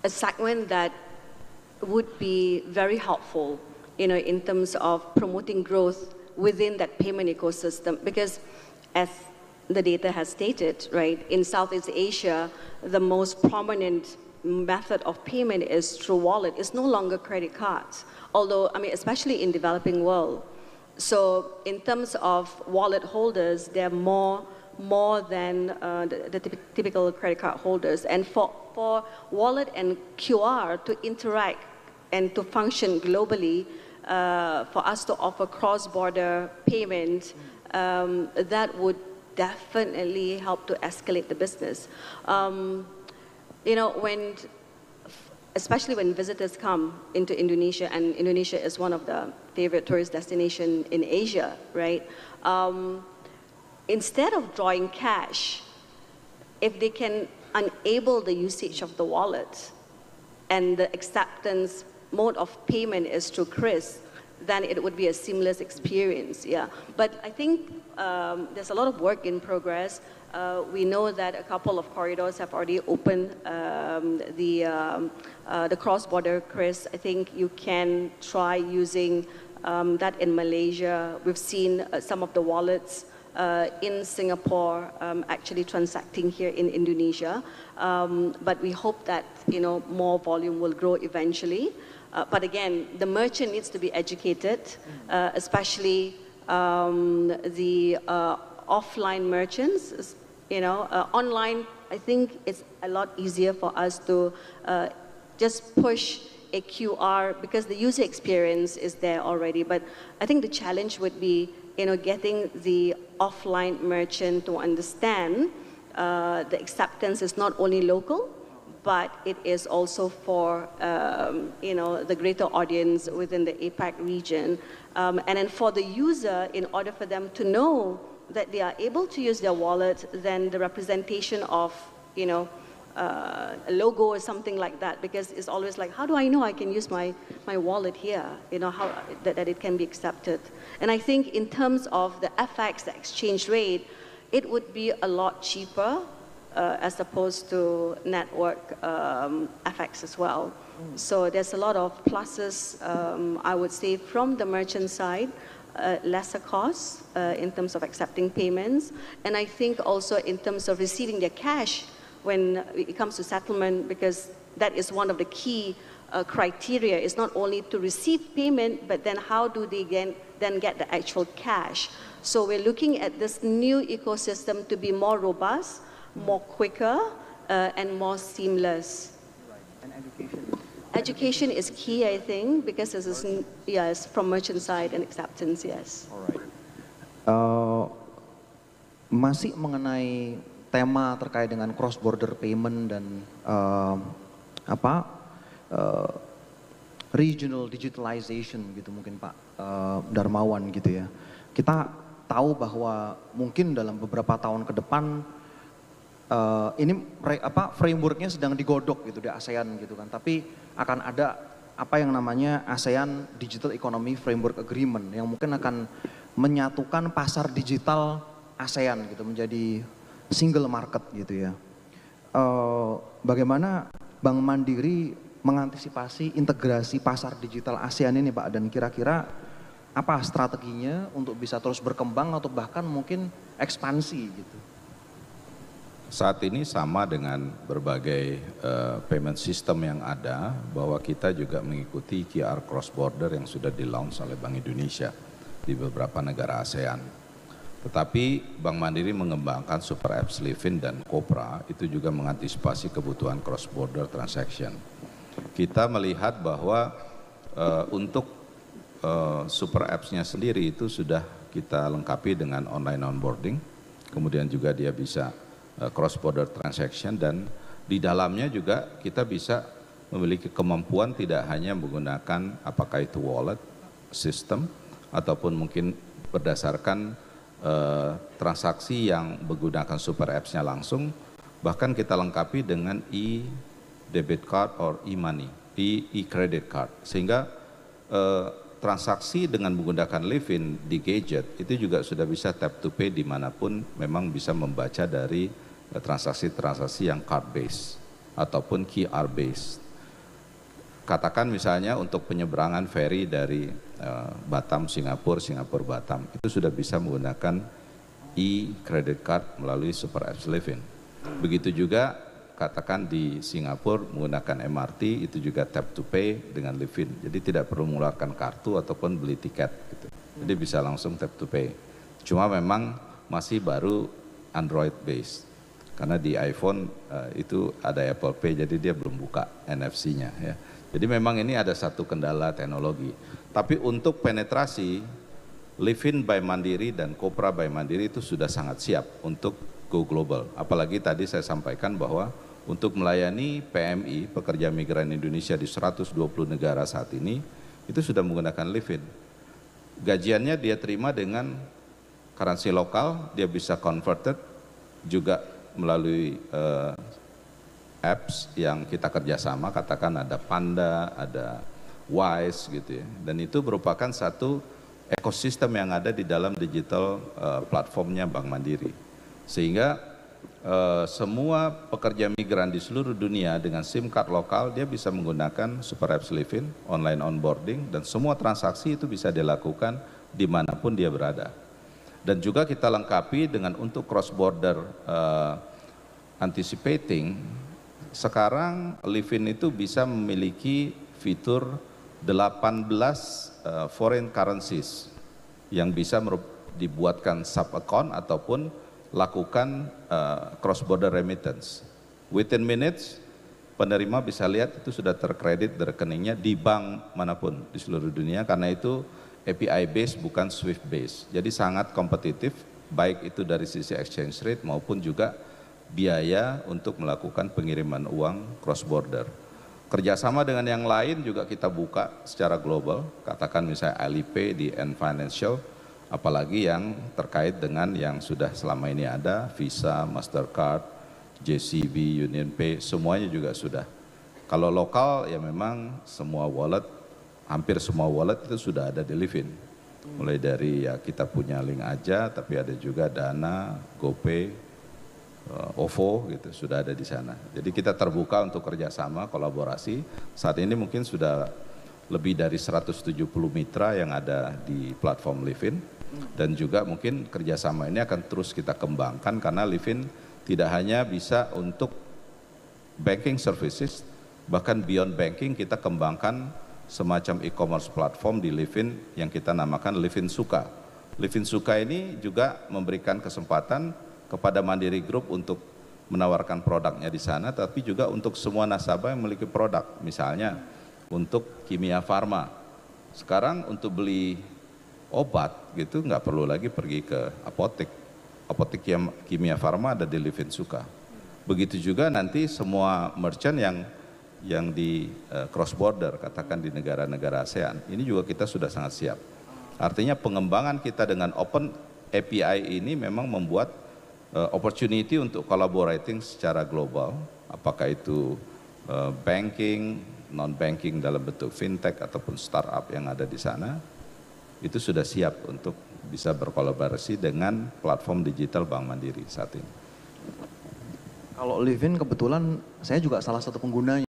a segment that would be very helpful, in terms of promoting growth within that payment ecosystem. Because as the data has stated, right, in Southeast Asia, the most prominent method of payment is through wallet. It's no longer credit cards, although, especially in developing world. So in terms of wallet holders, they're more than the typical credit card holders. And for wallet and QR to interact and to function globally, for us to offer cross-border payment, that would definitely help to escalate the business. Especially when visitors come into Indonesia, and Indonesia is one of the favorite tourist destinations in Asia, right? Instead of drawing cash, if they can enable the usage of the wallet and the acceptance mode of payment is through Kris, then it would be a seamless experience, yeah. But I think there's a lot of work in progress. We know that a couple of corridors have already opened the cross-border Kris. I think you can try using that in Malaysia. We've seen some of the wallets in Singapore actually transacting here in Indonesia. But we hope that more volume will grow eventually. But again, the merchant needs to be educated, especially the offline merchants. Online, I think it's a lot easier for us to just push a QR because the user experience is there already. But I think the challenge would be, getting the offline merchant to understand the acceptance is not only local, but it is also for, the greater audience within the APAC region. And then for the user, in order for them to know that they are able to use their wallet, then the representation of, a logo or something like that, because it's always like, how do I know I can use my wallet here? How that it can be accepted. And I think in terms of the FX, the exchange rate, it would be a lot cheaper as opposed to network FX as well. So there's a lot of pluses, I would say, from the merchant side. Lesser costs in terms of accepting payments. And I think also in terms of receiving their cash when it comes to settlement, because that is one of the key criteria. It's not only to receive payment, but then how do they then get the actual cash? So we're looking at this new ecosystem to be more robust, more quicker, and more seamless. Right. And education. Education is key, I think, because this is, yes, from merchant side and acceptance, yes. Alright. Masih mengenai tema terkait dengan cross border payment dan regional digitalization gitu mungkin Pak Darmawan gitu ya. Kita tahu bahwa mungkin dalam beberapa tahun ke depan ini frameworknya sedang digodok gitu di ASEAN gitu kan, tapi akan ada apa yang namanya ASEAN Digital Economy Framework Agreement yang mungkin akan menyatukan pasar digital ASEAN gitu menjadi single market gitu ya. Bagaimana Bank Mandiri mengantisipasi integrasi pasar digital ASEAN ini Pak, dan kira-kira apa strateginya untuk bisa terus berkembang atau bahkan mungkin ekspansi gitu? Saat ini sama dengan berbagai payment system yang ada, bahwa kita juga mengikuti QR cross border yang sudah di-launch oleh Bank Indonesia di beberapa negara ASEAN. Tetapi Bank Mandiri mengembangkan Super Apps Livin dan Kopra, itu juga mengantisipasi kebutuhan cross border transaction. Kita melihat bahwa untuk Super Apps-nya sendiri itu sudah kita lengkapi dengan online onboarding, kemudian juga dia bisa cross border transaction, dan di dalamnya juga kita bisa memiliki kemampuan tidak hanya menggunakan apakah itu wallet system ataupun mungkin berdasarkan transaksi yang menggunakan super apps-nya langsung, bahkan kita lengkapi dengan e-debit card or e-money, e-credit card, sehingga transaksi dengan menggunakan Livin di gadget itu juga sudah bisa tap to pay dimanapun memang bisa membaca dari transaksi-transaksi yang card based ataupun QR based. katakan misalnya untuk penyeberangan ferry dari Batam, Singapura, Singapura, Batam, itu sudah bisa menggunakan e-credit card melalui super apps Livin. Begitu juga katakan di Singapura menggunakan MRT, itu juga tap to pay dengan Livin. Jadi tidak perlu mengeluarkan kartu ataupun beli tiket gitu. Jadi bisa langsung tap to pay. Cuma memang masih baru Android based. Karena di iPhone itu ada Apple Pay, jadi dia belum buka NFC-nya ya. Jadi memang ini ada satu kendala teknologi. Tapi untuk penetrasi, Livin by Mandiri dan Kopra by Mandiri itu sudah sangat siap untuk go global. Apalagi tadi saya sampaikan bahwa untuk melayani PMI, pekerja migran Indonesia di 120 negara saat ini, itu sudah menggunakan Livin. Gajiannya dia terima dengan currency lokal, dia bisa converted juga melalui apps yang kita kerjasama, katakan ada Panda, ada Wise gitu ya. Dan itu merupakan satu ekosistem yang ada di dalam digital platformnya Bank Mandiri. Sehingga semua pekerja migran di seluruh dunia dengan SIM card lokal, dia bisa menggunakan Super Apps Livin, online onboarding, dan semua transaksi itu bisa dilakukan dimanapun dia berada. Dan juga kita lengkapi dengan untuk cross border anticipating. Sekarang Livin itu bisa memiliki fitur 18 foreign currencies yang bisa dibuatkan sub account ataupun lakukan cross border remittance. Within minutes penerima bisa lihat itu sudah terkredit di rekeningnya di bank manapun di seluruh dunia, karena itu API based bukan Swift based. Jadi sangat kompetitif baik itu dari sisi exchange rate maupun juga biaya untuk melakukan pengiriman uang cross border. Kerjasama dengan yang lain juga kita buka secara global, katakan misalnya Alipay di Ant Financial, apalagi yang terkait dengan yang sudah selama ini ada, Visa, Mastercard, JCB, UnionPay, semuanya juga sudah. Kalau lokal ya memang semua wallet, hampir semua wallet itu sudah ada di Livin. Mulai dari ya kita punya Link Aja, tapi ada juga Dana, GoPay, OVO gitu sudah ada di sana. Jadi kita terbuka untuk kerjasama, kolaborasi. Saat ini mungkin sudah lebih dari 170 mitra yang ada di platform Livin, dan juga mungkin kerjasama ini akan terus kita kembangkan karena Livin tidak hanya bisa untuk banking services, bahkan beyond banking kita kembangkan semacam e-commerce platform di Livin yang kita namakan Livin Suka. Livin Suka ini juga memberikan kesempatan kepada Mandiri Group untuk menawarkan produknya di sana, tapi juga untuk semua nasabah yang memiliki produk, misalnya untuk kimia farma. Sekarang untuk beli obat gitu nggak perlu lagi pergi ke apotek. Apotek kimia farma ada di Livin Suka. Begitu juga nanti semua merchant yang di cross border, katakan di negara-negara ASEAN, ini juga kita sudah sangat siap. Artinya pengembangan kita dengan open API ini memang membuat opportunity untuk collaborating secara global, apakah itu banking, non-banking dalam bentuk fintech ataupun startup yang ada di sana, itu sudah siap untuk bisa berkolaborasi dengan platform digital Bank Mandiri saat ini. Kalau Livin kebetulan saya juga salah satu penggunanya.